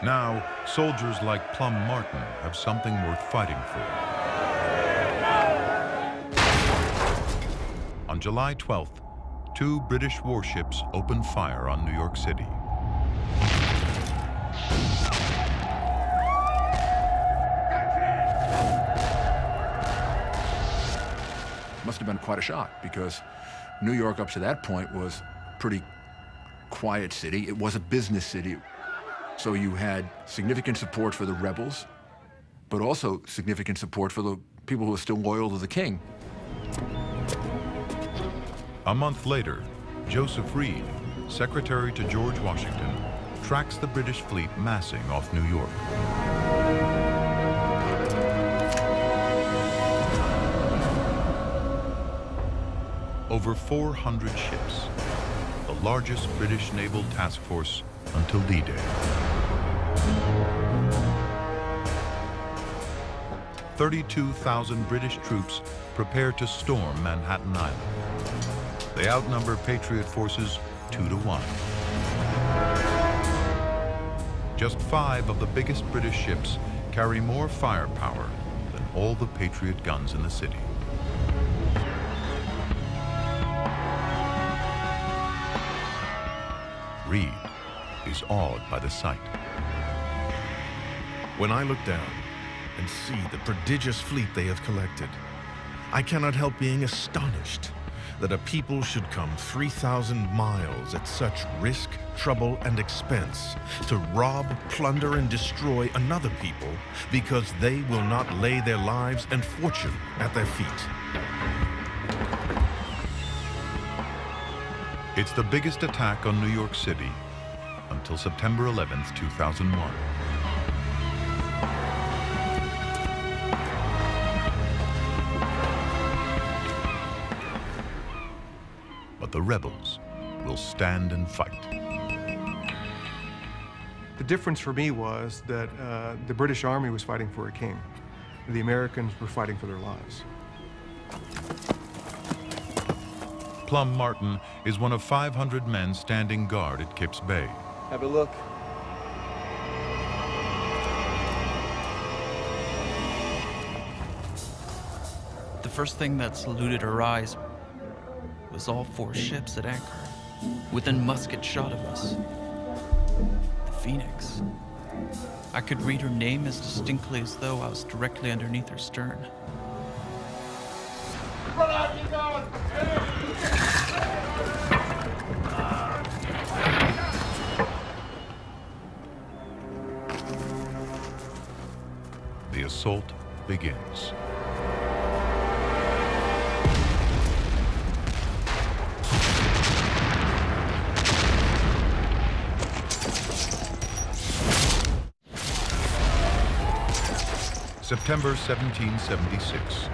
Now, soldiers like Plum Martin have something worth fighting for. On July 12th, 2 British warships opened fire on New York City. Must have been quite a shock, because New York up to that point was a pretty quiet city. It was a business city. So you had significant support for the rebels, but also significant support for the people who were still loyal to the king. A month later, Joseph Reed, secretary to George Washington, tracks the British fleet massing off New York. Over 400 ships, the largest British naval task force until D-Day. 32,000 British troops prepare to storm Manhattan Island. They outnumber Patriot forces 2 to 1. Just 5 of the biggest British ships carry more firepower than all the Patriot guns in the city. Reed is awed by the sight. When I look down and see the prodigious fleet they have collected, I cannot help being astonished that a people should come 3,000 miles at such risk, trouble, and expense to rob, plunder, and destroy another people because they will not lay their lives and fortune at their feet. It's the biggest attack on New York City until September 11th, 2001. But the rebels will stand and fight. The difference for me was that the British Army was fighting for a king. The Americans were fighting for their lives. Plum Martin is one of 500 men standing guard at Kips Bay. Have a look. The first thing that saluted our eyes was all 4 ships at anchor, within musket shot of us. The Phoenix. I could read her name as distinctly as though I was directly underneath her stern. The assault begins. September 1776.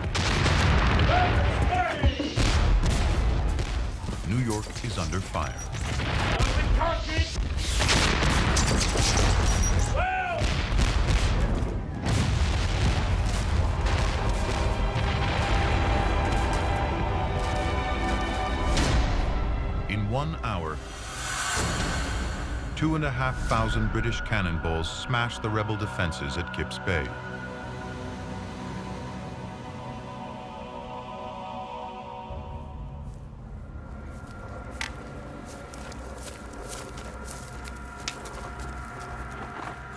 New York is under fire. In 1 hour, 2,500 British cannonballs smashed the rebel defenses at Kips Bay.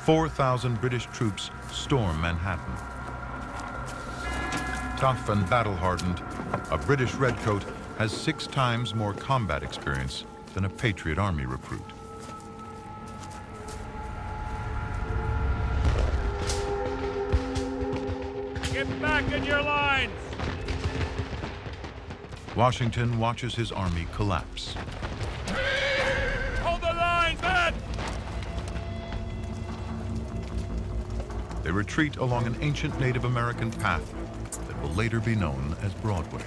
"4,000 British troops storm Manhattan. Tough and battle-hardened, a British redcoat has 6 times more combat experience than a Patriot Army recruit. Get back in your lines! Washington watches his army collapse. Hold the lines, men! They retreat along an ancient Native American path that will later be known as Broadway.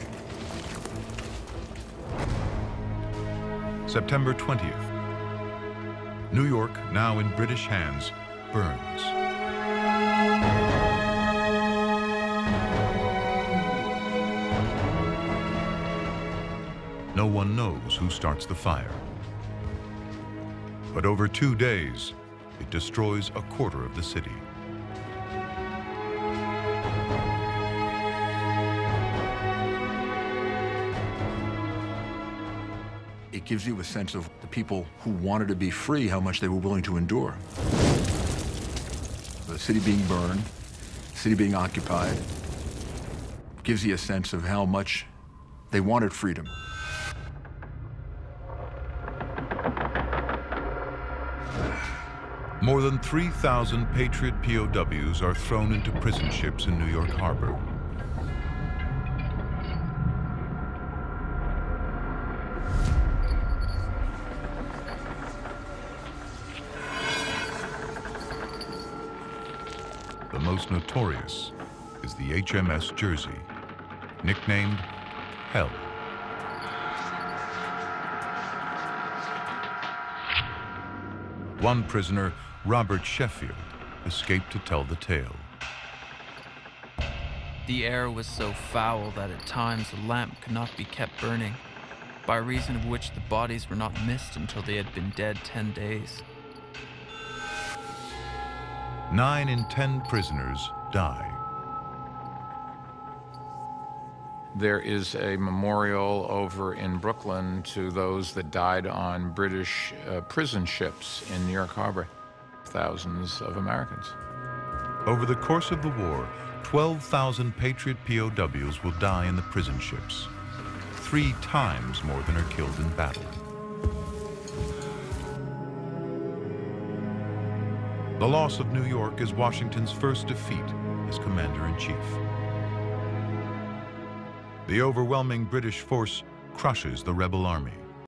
September 20th. New York, now in British hands, burns. No one knows who starts the fire. But over 2 days, It destroys a quarter of the city. It gives you a sense of the people who wanted to be free, how much they were willing to endure. The city being burned, the city being occupied, gives you a sense of how much they wanted freedom. More than 3,000 Patriot POWs are thrown into prison ships in New York Harbor. The most notorious is the HMS Jersey, nicknamed Hell. One prisoner, Robert Sheffield, escaped to tell the tale. The air was so foul that at times a lamp could not be kept burning, by reason of which the bodies were not missed until they had been dead 10 days. 9 in 10 prisoners die. There is a memorial over in Brooklyn to those that died on British prison ships in New York Harbor. Thousands of Americans. Over the course of the war, 12,000 Patriot POWs will die in the prison ships, 3 times more than are killed in battle. The loss of New York is Washington's first defeat as commander-in-chief. The overwhelming British force crushes the rebel army.